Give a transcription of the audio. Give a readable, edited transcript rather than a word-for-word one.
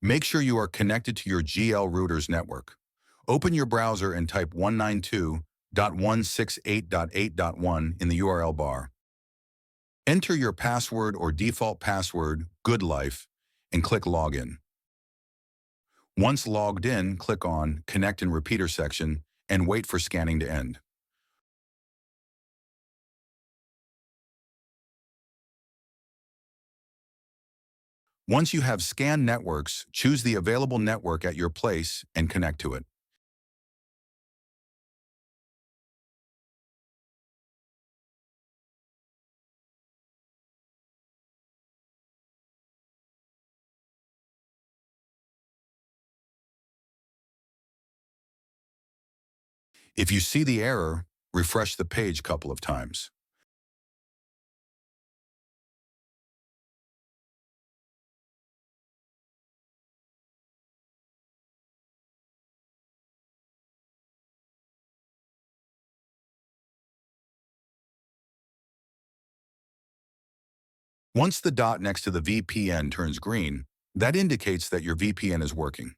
Make sure you are connected to your GL router's network. Open your browser and type 192.168.8.1 in the URL bar. Enter your password or default password, Good Life, and click Login. Once logged in, click on Connect and Repeater section and wait for scanning to end. Once you have scanned networks, choose the available network at your place and connect to it. If you see the error, refresh the page a couple of times. Once the dot next to the VPN turns green, that indicates that your VPN is working.